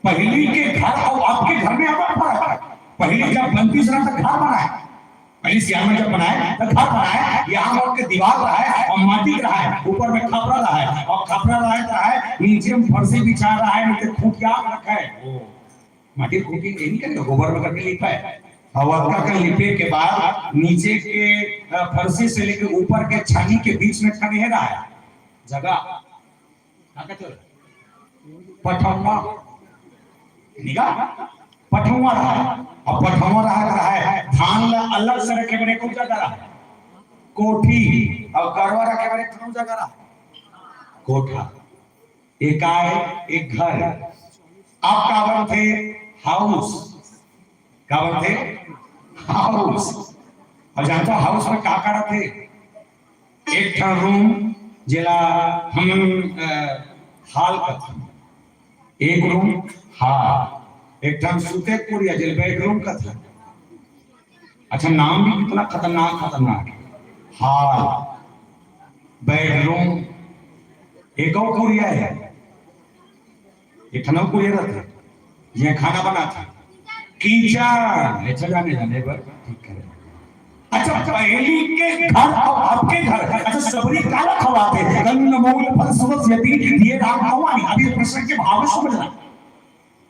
पहली के घर और आपके घर में अब फर्क है। पहली जब बनती सर तक घर बनाए, पहली सियार में जब बनाए तो घर बनाए, यहाँ और के दीवार रहा है और माटी रहा है, ऊपर में खपरा रहा है और खपरा रहा है, नीचे में फर्शी बिछा रहा है, नीचे खूंटिया रखा है, माटी खूंटी नहीं करेगा, गोबर में करके लिपा है और का लिपे के बाद नीचे के फर्शी से लेकर ऊपर के छानी के बीच में खड़े रहा है जगह क्या कहते हो पठौना निगाह पठौना रहा है। अब पठौना रहा है धान ला अलग से रखे बने कौन जगह रहा है कोठी और गरवा रखे बने कौन जगह रहा कोठा। एक आए एक घर, आप काबर थे हाउस, काबर थे हाउस, और जानते हाउस में क्या कर थे एक था रूम जिला हम हाल का था, एक रूम हाँ एक टाइम सूते कुड़िया जेल बेडरूम का था। अच्छा नाम भी कितना खतरनाक है, हाल बेडरूम एक और कुड़िया है, एक ठनव कुड़िया रहता ये खाना बनाता किचन अच्छा जाने पर ठीक है। अच्छा पहली के घर और आपके घर अच्छा सबरी काला खवाते गन्न मूल फल सुवस यदि ये राम भगवान अभी प्रश्न के भाव समझना।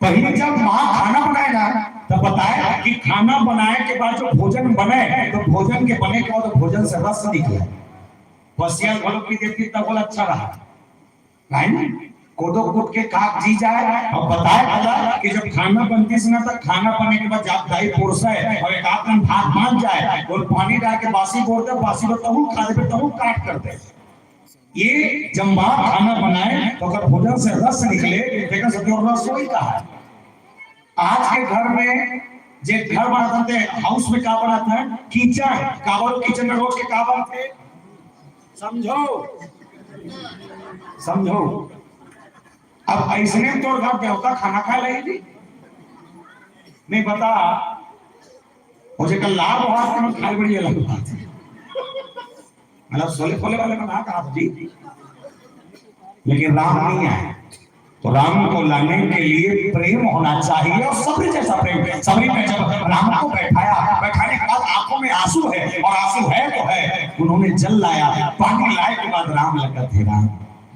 पहले जब माँ खाना बनाए ना तब बताया कि खाना बनाए के बाद जो भोजन बने तो भोजन के बने के बाद तो भोजन से रस निकले, बसिया घोल पी देती तब बोला अच्छा रहा नहीं कोदो कूट के काक जी जाए और बताया कि जब खाना बनती है ना तो खाना बनने के बाद जब दाई पोरसा है और एक आदमी भात मान जाए और पानी डाल के बासी बोल दे बासी को तहु खा दे तहु काट कर दे। ये जब माँ खाना बनाए तो अगर भोजन से रस निकले देखा सकते रस वही कहा है। आज के घर में जे घर बनाते थे हाउस में क्या बनाता है किचन, काबर किचन में रोज के काबर थे समझो। अब ऐसने तो घर देवता खाना खा लेगी नहीं बता मुझे कल लाभ हुआ तो मैं खाई बड़ी अलग बात है, मतलब सोले खोले वाले का कहा जी, लेकिन राम नहीं आए तो राम को लाने के लिए प्रेम होना चाहिए और सबरी जैसा प्रेम। सबरी में जब राम को बैठाने के बाद आंखों में आंसू है और आंसू है तो है, उन्होंने जल लाया पानी लाए के बाद राम लगा थे राम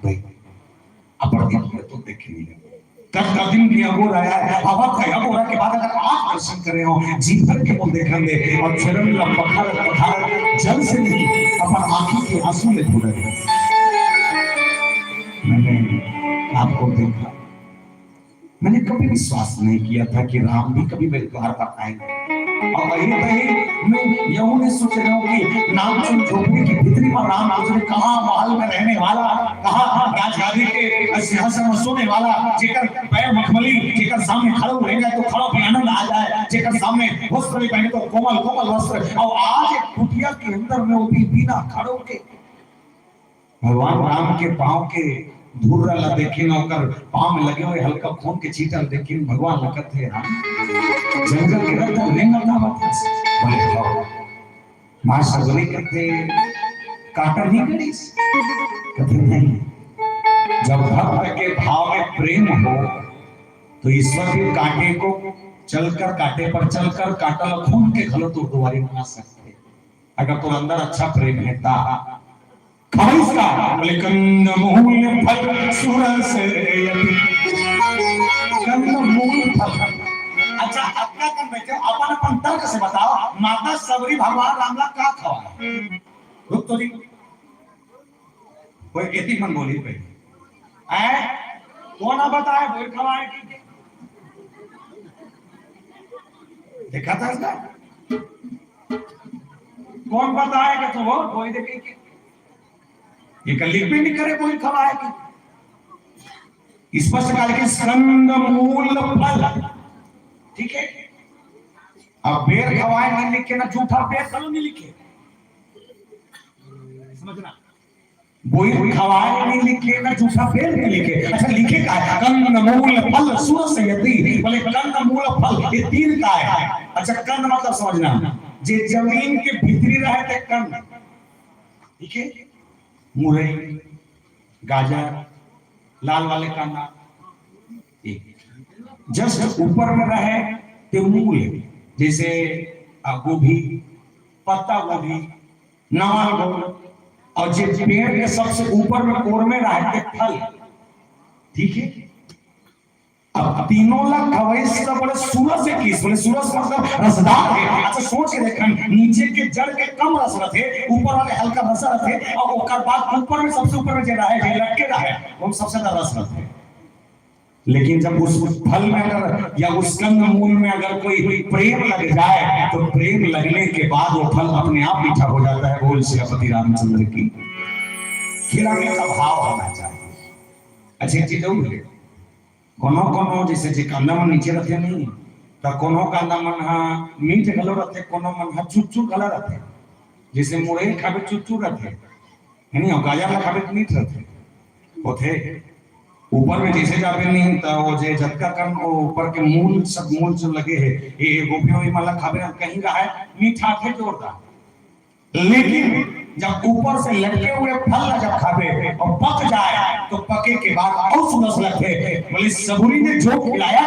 भाई अपर तो देखिए कब दिन की अगोर आया है आवत है अगोरा के बाद अगर आप दर्शन कर रहे हो जी भर के वो देखेंगे और चरण का पत्थर जल से नहीं अपन आंखों के आंसू में धो रहे हैं। मैंने आपको देखा, मैंने कभी विश्वास नहीं किया था कि राम भी कभी मेरे द्वार पर आएंगे और वही मैं यूं नहीं सोच रहा हूँ कि नामचंद झोपड़ी की भीतरी पर राम गुजरे कहाँ महल में रहने वाला, कहाँ राजगादी के सिंहासन में सोने वाला, जेकर पैर मखमली जेकर सामने खड़े रहेगा तो खड़ा भी आनंद आ जाए, जेकर सामने वस्त्र भी पहने तो कोमल कोमल वस्त्र, और आज एक कुटिया के अंदर में वो भी बिना खड़ों के भगवान राम के पांव के धूल ला देखे न कर पांव में लगे हुए हल्का खून के छींटा देखे भगवान लगत है राम जंगल के रहता लेंगा ना बता बोले खाओ मां सगली करते काटा नहीं करी कहते नहीं। जब भक्त के भाव में प्रेम हो तो ईश्वर भी कांटे को चलकर कांटे पर चलकर काटा खून के खलो तो दोबारी बना सकते अगर तो अंदर अच्छा प्रेम है ता खबरिस्ता बोले कंदमूल फल सुरस कंदमूल फल। अच्छा अपना कम बैठे अपन अपन तर्क से बताओ माता सबरी भगवान रामला का खवा रुक तो जी कोई एती मन बोली पे ऐ कौन बताए बोल खवाए की देखा था इसका कौन बताएगा तो वो कोई देखेंगे ये कल लिख भी नहीं करे कोई खवाए की स्पष्ट काल के स्कंद मूल फल ठीक है अब बेर खवाए नहीं लिखे ना झूठा बेर फल नहीं लिखे समझना बोई खवाए नहीं लिखे ना झूठा बेर नहीं लिखे अच्छा लिखे का है कंद मूल फल सूरज से यदि बोले कंद मूल फल ये तीन का है अच्छा कंद मतलब समझना जे जमीन के भीतरी रहे थे कंद ठीक है मुरई गाजर लाल वाले कांदा जस्ट ऊपर में रहे तो मूल जैसे गोभी पत्ता गोभी नवाल गोभी और जो पेड़ के सबसे ऊपर में कोर में रहते फल ठीक है अब तीनों लाख खवाई से बड़े सूरज से किस बोले सूरज मतलब रसदार है अच्छा सोच के देखन नीचे के जड़ के कम रस रहते ऊपर वाले हल्का रस रहते और ओकर बाद ऊपर में सबसे ऊपर में जे रहे जे लटके रहे वो सबसे ज्यादा रस रहते लेकिन जब उस फल में अगर या उस कंद मूल में अगर कोई प्रेम लग जाए तो प्रेम लगने के बाद वो फल अपने आप मीठा हो जाता है बोल श्रीपति रामचंद्र की खिलाने का भाव होना चाहिए अच्छी चीज है कोनो कोनो जैसे जे कांदा मन नीचे रखे नहीं तो कोनो कांदा मन हा मीठ गलो रखे कोनो मन हा चुचू गला रखे जैसे मुरई खाबे चुचू रखे नहीं और गाजर खाबे मीठ रखे ओथे ऊपर में जैसे जाबे नहीं तो वो जे झटका कन वो ऊपर के मूल सब मूल जो लगे है ये गोभियों में मतलब खाबे कहीं रहा है मीठा थे जोरदार लेकिन जब ऊपर से लटके हुए फल जब खाबे और पक जाए तो पके के बाद और सुरस लगते बोले सबूरी ने जो खिलाया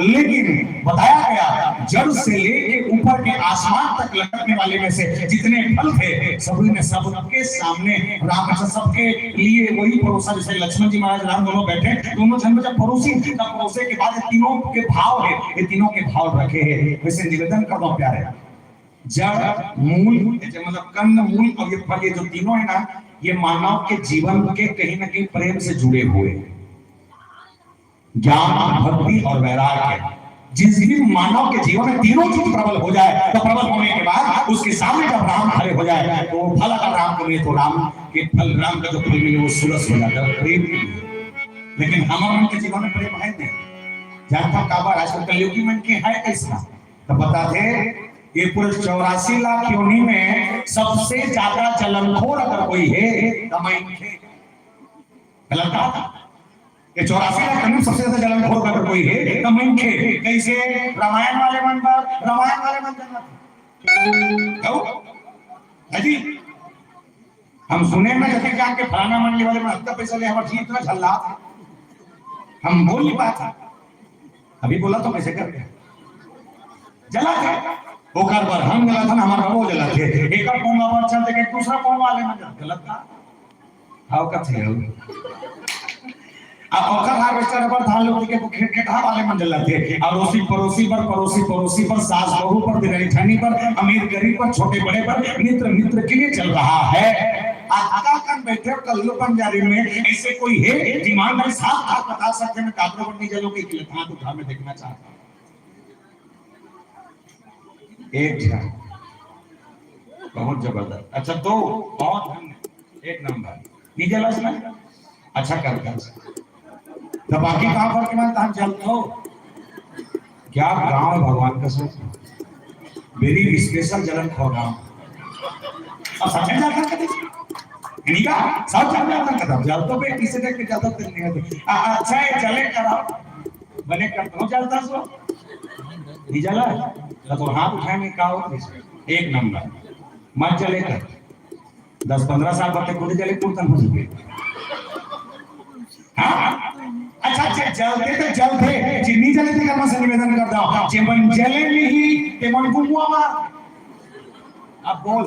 लेकिन बताया गया जड़ से लेके ऊपर के आसमान तक लटकने वाले में से जितने फल थे सबूरी ने सबके सामने राम सबके लिए वही परोसा जैसे लक्ष्मण जी महाराज राम दोनों बैठे दोनों जन में जब परोसी तब परोसे के बाद तीनों के भाव है ये तीनों के भाव रखे हैं वैसे निवेदन करना प्यारे जड़ मूल मतलब कंद मूल और ये फल ये जो तीनों है ना ये मानव के जीवन के कहीं ना कहीं प्रेम से जुड़े हुए ज्ञान भक्ति और वैराग्य जिस भी मानव के जीवन में तीनों चीज प्रबल हो जाए तो प्रबल होने के बाद उसके सामने जब राम खड़े हो जाए तो वो फल अगर राम को मिले तो राम के फल राम का जो फल मिले वो सूरज हो जाता है प्रेम के लिए लेकिन हमारे मन के जीवन में प्रेम है नहीं जानता काबा आजकल कलयुगी मन के है कैसा तो बताते ये पूरे 84 लाख योनि में सबसे ज्यादा जलनखोर अगर कोई है तो मैं गलत कहा ये 84 लाख में सबसे ज्यादा जलनखोर अगर कोई है तो मैं कैसे रामायण वाले मन जी हम सुने में जैसे जान के फलाना मंडली वाले में हत्ता पैसा ले हमारा ठीक इतना झल्ला हम बोल नहीं पाते अभी बोला तो कैसे करते जला थे ओकर पर हम गला था हमारा वो जला थे एक और कोंगा पर चलते के दूसरा कोंगा वाले में गलत था हाउ का थे अब ओकर हार्वेस्टर पर धान लोग के खेता वाले में जला थे अड़ोसी पड़ोसी पर सास बहू पर दिरानी ठनी पर अमीर गरीब पर छोटे बड़े पर मित्र के लिए चल रहा है आका कन बैठे कल्लू पंजारी में ऐसे कोई है ईमानदारी साफ बता सकते हैं काबरों पर नहीं जलो के लिए हाथ उठा में देखना चाहता हूं एक बहुत जबरदस्त अच्छा तो बहुत एक नंबर नीचे लस में अच्छा करता तो बाकी कहां पर के हम चलते हो क्या गांव भगवान का सब वेरी स्पेशल जलन खो गांव अब सच जाता कभी नहीं का सब जाता कदम जाओ तो बेटी से देख के जाता तो नहीं है अच्छा है चले कराओ बने कर हो चलता सो नहीं चला तो हाथ उठाएंगे का एक नंबर मत चले कर 10-15 साल बाद खुद चले कुर्तन हो चुके अच्छा चलते चिन्नी चले थे कर्म से निवेदन करता हूं जेमन चले नहीं तेमन गुमुआ मार अब बोल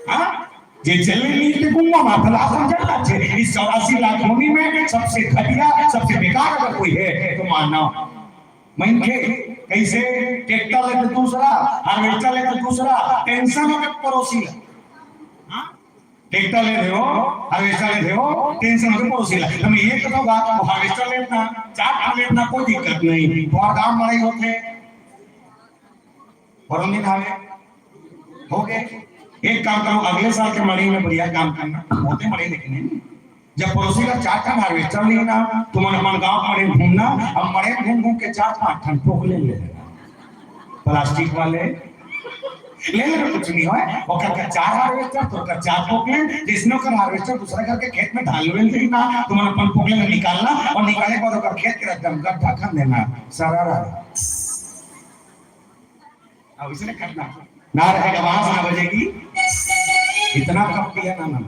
हां जे चले नहीं ते गुमुआ मार भला समझना चाहिए इस 84 लाख भूमि में सबसे घटिया सबसे बेकार अगर कोई है तो मानना मैंने कैसे ट्रैक्टर लेके दूसरा हार्वेस्टर लेके दूसरा टेंशन में पड़ोसी हां ट्रैक्टर ले देओ हार्वेस्टर ले देओ टेंशन के पड़ोसी ला तुम ये तो होगा वो हार्वेस्टर लेना चार ठान लेना कोई दिक्कत नहीं तुम्हारा काम मड़ई होते और हम दिखावे हो गए एक काम करो अगले साल के मड़ई में बढ़िया काम करना होते मड़ई लिखने जब पड़ोसी का चार ठान हार्वेस्टर लेना तुम अपन गांव मड़ई घूमना अब मड़ई घूम घूम के चार पांच ठान पोखले ले लेना प्लास्टिक वाले ले ले कुछ नहीं है और का चार हार्वेस्टर तो का चार पोकले जिसने का हार्वेस्टर दूसरा करके खेत में ढाल ले ना तुम अपन पोकले में निकालना और निकालने के बाद ओकर खेत के एकदम गड्ढा कर देना सारा अब इसने करना ना रहेगा वहां से ना बजेगी इतना कब किया ना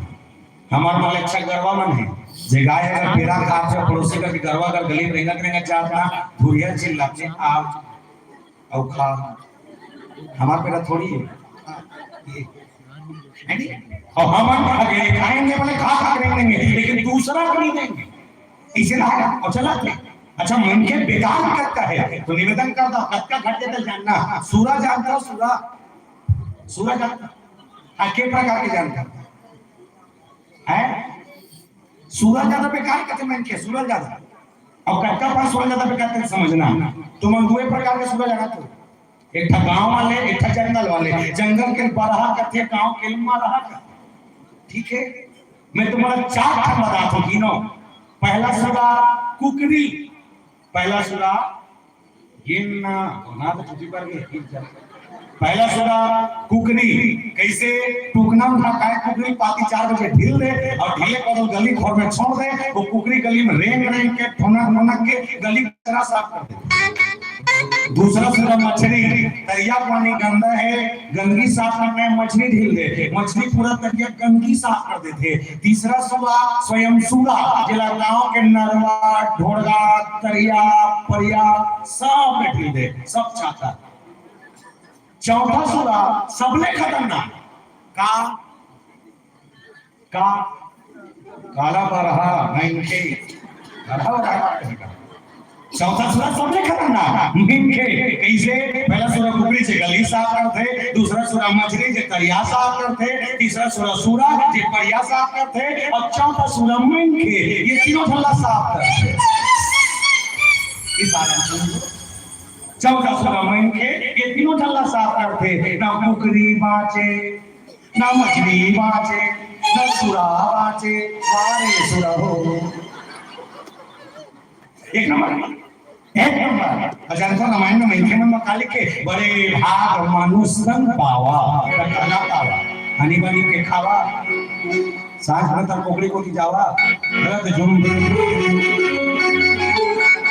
हमार माल अच्छा गरवा मन है जे गाय अगर पेड़ा खा से पड़ोसी का गरवा अगर गली में रेंगा करेंगे चाहता धुरिया चिल्लाते आप औ खा हमारे पेड़ा थोड़ी है और हम अगर खाएंगे बोले खा खा करेंगे लेकिन दूसरा को नहीं देंगे इसे लागा और चला अच्छा मन के बेकार करता है तो निवेदन करता कद का घट जाता जानना सूरा जानता सूरा सूरा जानता के प्रकार के जानता है सूरज ज्यादा बेकार कहते मन के सूरज ज्यादा और कटका पास सूरज ज्यादा बेकार कहते समझना तुम दो प्रकार के सूरज जाना तो एक गांव वाले एक जंगल वाले जंगल के बरहा कथे गांव के लम्मा रहा ठीक है मैं तुम्हारा चार ठाम बताता हूं गिनो पहला सूरा कुकरी पहला सूरा गिनना ना तो छुट्टी पर गई पहला सूरा कुकरी कैसे टूकना उठा काय कुकरी पाती 4 बजे ढील दे और ढीले को गली घर में छोड़ दे वो कुकरी गली में रेंग रेंग के ठोना के गली कचरा साफ कर दे दूसरा सूरा मछली तरिया पानी गंदा है गंदगी साफ करना है मछली ढील दे मछली पूरा तरिया गंदगी साफ कर देते तीसरा सूरा स्वयं सूरा जिला गांव के नरवा ढोड़गा तरिया परिया सब में ढील दे सब चाहता चौथा सूरा सबले खतरनाक का काला बरहा नहीं के चौथा सूरा सबले खतरनाक मिनके कैसे पहला सूरा कुकरी से गली साफ करते दूसरा सूरा मछली से तरिया साफ करते तीसरा सूरा सूरा जे परिया साफ करते और चौथा सूरा मिनके ये तीनों झल्ला साफ करते इस बारे चौथा सूरा मिनके ये तीनों झल्ला साफ करते ना कुकरी बाचे ना मछली बाचे ना सूरा बाचे सारे सूरा हो एक नंबर अजंता रामायण में मैंने मन काली के बड़े भाग मनुष्य पावा कला पावा हनी बनी के खावा सांस में तर कोकड़ी को की जावा गलत जुम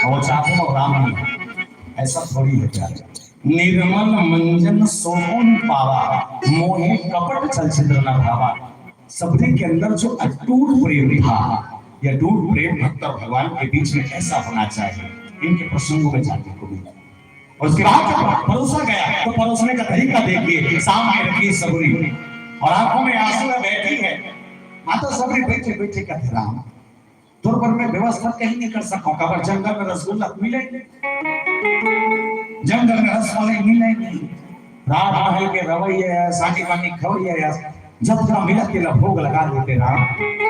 और चाकू और राम ऐसा थोड़ी है क्या निर्मल मंजन सोन पावा मोहे कपट चलचित्र न भावा सबने के अंदर जो अटूट प्रेम था या अटूट प्रेम भक्त और भगवान के बीच में ऐसा होना चाहिए इनके प्रसंगों में जानने को मिला और उसके बाद जब परोसा गया तो परोसने का तरीका देखिए सामने रखी सबरी और आंखों में आंसू बैठी है माता सबरी बैठे बैठे कहते राम तुर पर मैं व्यवस्था कहीं नहीं कर सकूं कबर जंगल में रसगुल्ला मिले जंगल में रसमलाई मिले रात महल के रवैये साटी पानी खवैये जब जब मिला के भोग लगा देते राम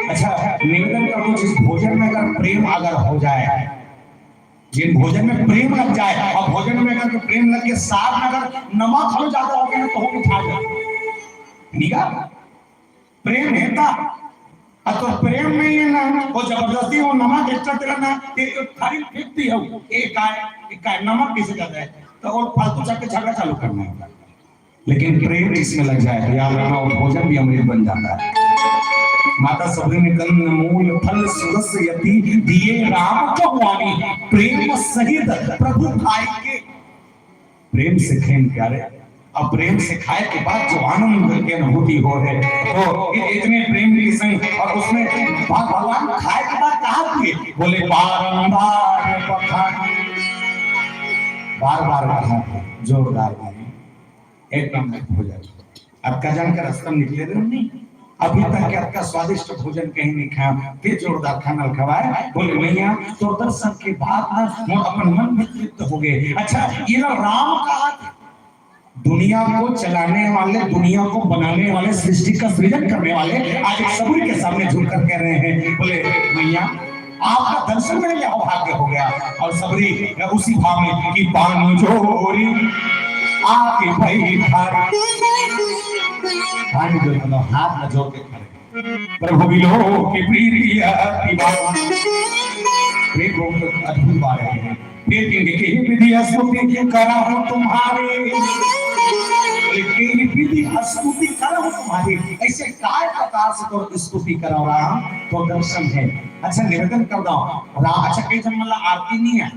अच्छा निवेदन करो जिस भोजन में अगर प्रेम अगर हो जाए जिन भोजन में प्रेम लग जाए और भोजन में अगर प्रेम लग के साथ में अगर नमक हो जाता हो ना तो हम खा जाते निगा प्रेम हेता तो प्रेम में ये ना वो जबरदस्ती वो नमक एक्स्ट्रा तेरा ना एक थाली फेंकती है एक काय नमक किसे जाता है तो और फालतू जाके झगड़ा चालू करना है लेकिन प्रेम इसमें लग जाए तो याद रखना वो भोजन भी अमृत बन जाता है माता सबरी ने कंद मूल फल सुरस यति दिए राम भगवानी प्रेम सहित प्रभु खाए के प्रेम से खेम प्यारे अब प्रेम से खाए के बाद जो आनंद की अनुभूति हो है तो इतने प्रेम के संग और उसमें भगवान खाए के बाद कहा किए बोले बारंबार पखाने बार बार जोरदार एकदम भोजन आपका जानकर रास्ता निकले नहीं अभी तक आपका स्वादिष्ट भोजन कहीं नहीं खाया फिर जोरदार खाना खवाए बोले मैया तो दर्शन के बाद ना अपन मन में तृप्त हो गए अच्छा ये राम का दुनिया को चलाने वाले, दुनिया को बनाने वाले, सृष्टि का सृजन करने वाले आज सबरी के सामने झुककर कह रहे हैं, बोले मैया आपका दर्शन में यह भाग्य हो गया। और सबरी उसी भाव में कि बान जोरी आके भाई हाथ न जोड़ के खड़े, प्रभु बिलो के प्रिया की बात अद्भुत बात है। फिर की विधि स्तुति करा तुम्हारे, विधि स्तुति करा तुम्हारी, ऐसे काय प्रकार से तो स्तुति करा राम तो दर्शन है। अच्छा निवेदन कर दो राम, अच्छा कई जन मतलब आरती नहीं है,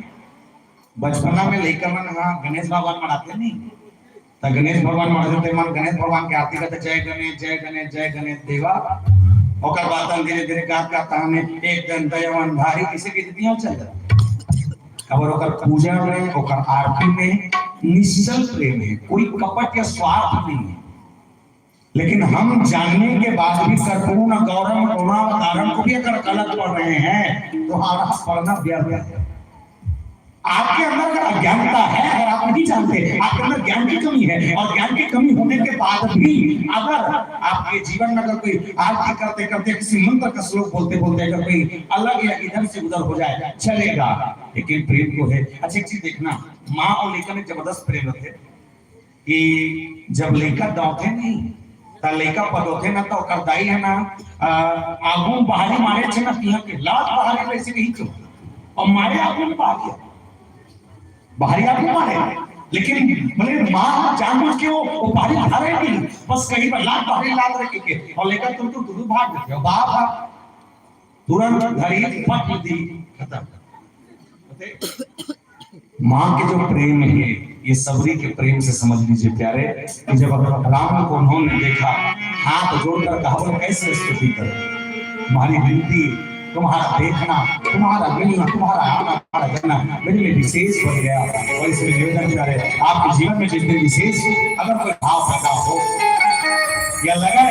बचपना में लेकर मन हाँ गणेश भगवान मनाते नहीं, तो गणेश भगवान मनाते मन गणेश भगवान की आरती करते जय गणेश जय गणेश जय गणेश देवा। ओकर बाद धीरे धीरे गाता हमें एक दिन दयावान भारी किसे के दितियां चल जाता। और ओकर पूजा में, ओकर आरती में निश्चल प्रेम है, कोई कपट या स्वार्थ नहीं है। लेकिन हम जानने के बाद भी कर्पूर्ण गौरम करुणावतारम को भी अगर गलत पढ़ रहे हैं तो हमारा पढ़ना व्यर्थ है। आपके अंदर अगर अज्ञानता है, अगर आप नहीं जानते, आपके अंदर ज्ञान की कमी है, और ज्ञान की कमी होने के बाद भी अगर आपके जीवन में अगर कोई आरती करते करते किसी मंत्र का श्लोक बोलते बोलते अगर कोई अलग या इधर से उधर हो जाए चलेगा, लेकिन प्रेम को है। अच्छा एक चीज देखना, माँ और लड़का में जबरदस्त प्रेम थे कि जब लड़का दौड़ते नहीं तो लड़का पदोते ना तो करदाई है ना आगू बाहरी मारे छे ना पिया के लात बाहरी वैसे नहीं क्यों और मारे आगू में बाहरी बाहरी आगू मारे, लेकिन बोले मां जानबूझ के वो बाहरी धारे नहीं, बस कहीं पर लात बाहरी लात रख के और लेकर तुम तो भाग देते हो, बाप तुरंत धरी फट दी खत्म। मां के जो प्रेम है ये सबरी के प्रेम से समझ लीजिए प्यारे, कि जब राम को उन्होंने देखा हाथ जोड़कर कहा बोले कैसे स्तुति करो, तुम्हारी विनती, तुम्हारा देखना, तुम्हारा मिलना, तुम्हारा आना, तुम्हारा जाना मेरे लिए विशेष हो गया। और इसमें निवेदन कर रहे आपके जीवन में जिस दिन विशेष अगर कोई भाव पैदा हो या लगे